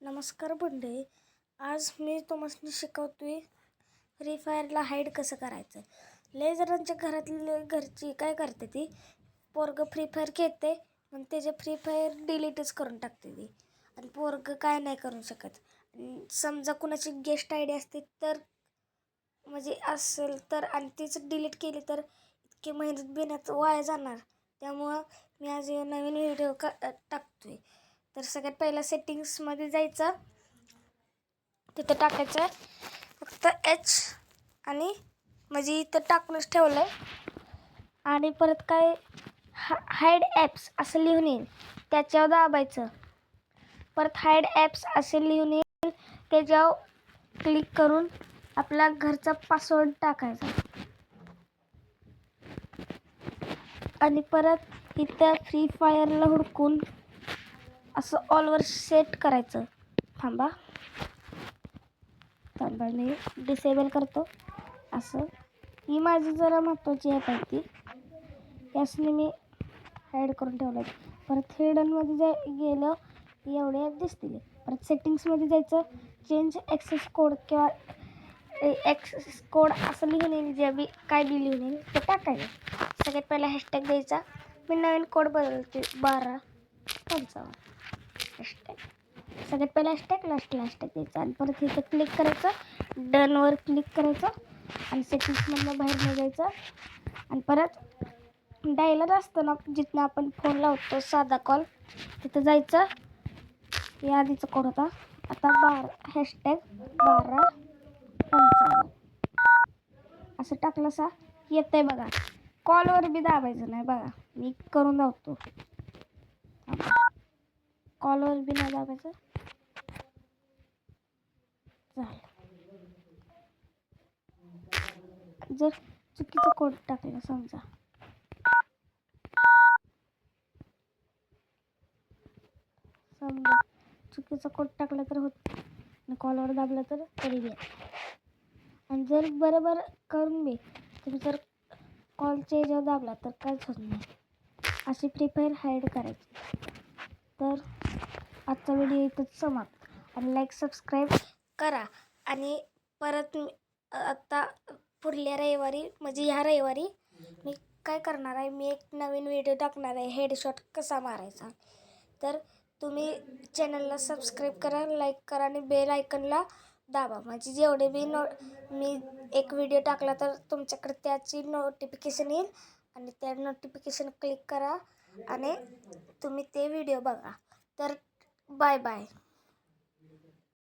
नमस्कार बंडे. आज मी तुम्हाला शिकवतोय फ्री फायरला हाईड कसं करायचं. लय जणांच्या घरची काय करते ती पोरगं फ्री फायर खेळते पण त्याचे फ्री फायर डिलीटच करून टाकते ती आणि पोरगं काय नाही करू शकत. समजा कुणाची गेस्ट आय डी असते तर म्हणजे असेल तर आणि तीच डिलीट केली तर इतकी मेहनत बिनत वाया जाणार. त्यामुळं मी आज नवीन व्हिडिओ टाकतोय. तर सगळ्यात पहिला सेटिंग्समध्ये जायचं, तिथं टाकायचं फक्त एच आणि म्हणजे इथं टाकूनच ठेवलं आहे. आणि परत काय हाईड ॲप्स असं लिहून येईल त्याच्यावर दाबायचं. परत हाईड ॲप्स असे लिहून येईल त्याच्यावर क्लिक करून आपला घरचा पासवर्ड टाकायचा आणि परत इथं फ्री फायरला हुडकून असं ऑलवर सेट करायचं. थांबा मी डिसेबल करतो. असं ही माझी जरा महत्त्वाची ॲप आहे ती यासने मी हाईड करून ठेवलं आहे. परत हिडनमध्ये गेलं एवढे ॲप दिसतील. परत सेटिंग्समध्ये जायचं, चेंज ॲक्सेस कोड किंवा ॲक्सेस कोड असं लिहून येईल, जे बी काय बी लिहून येईल ते टाकायचं. सगळ्यात पहिला हॅशटॅग द्यायचा. मी नवीन कोड बदलते 1255 हॅशटॅग. सगळ्यात पहिला हॅशटॅग लास्टला हॅशटॅग द्यायचा आणि परत इथं क्लिक करायचं, डनवर क्लिक करायचं आणि सेटिंग्समधनं बाहेर निघायचं आणि परत डायलर असतं ना जिथनं आपण फोन लावतो साधा कॉल, तिथं जायचं. या आधीचा कोड होता, आता हॅशटॅग 1255 असं टाकलं सा येतं आहे बघा. कॉलवर बी दाबायचं नाही बघा, मी करून दाखवतो. कॉलवर बी नाही दाबायचं. झालं. जर चुकीचा कोड टाकला समजा चुकीचा कोड टाकला तर होत आणि कॉलवर दाबलं तर तरी बी. आणि जर बरोबर करून बी तुम्ही जर कॉलच्या याच्यावर दाबला तर काहीच होत नाही. अशी फ्री फायर हाईड करायची. तर आजचा व्हिडिओ इथंच समाप्त. आणि लाईक सबस्क्राईब करा. आणि परत आता पुढल्या रविवारी म्हणजे ह्या रविवारी मी काय करणार आहे, मी एक नवीन व्हिडिओ टाकणार आहे हेडशॉट कसा मारायचा. तर तुम्ही चॅनलला सबस्क्राईब करा, लाईक करा आणि बेल आयकनला दाबा. म्हणजे जेवढे बी मी एक व्हिडिओ टाकला तर तुमच्याकडे त्याची नोटिफिकेशन येईल आणि त्या नोटिफिकेशन क्लिक करा आणि तुम्ही ते व्हिडिओ बघा. तर बाय बाय.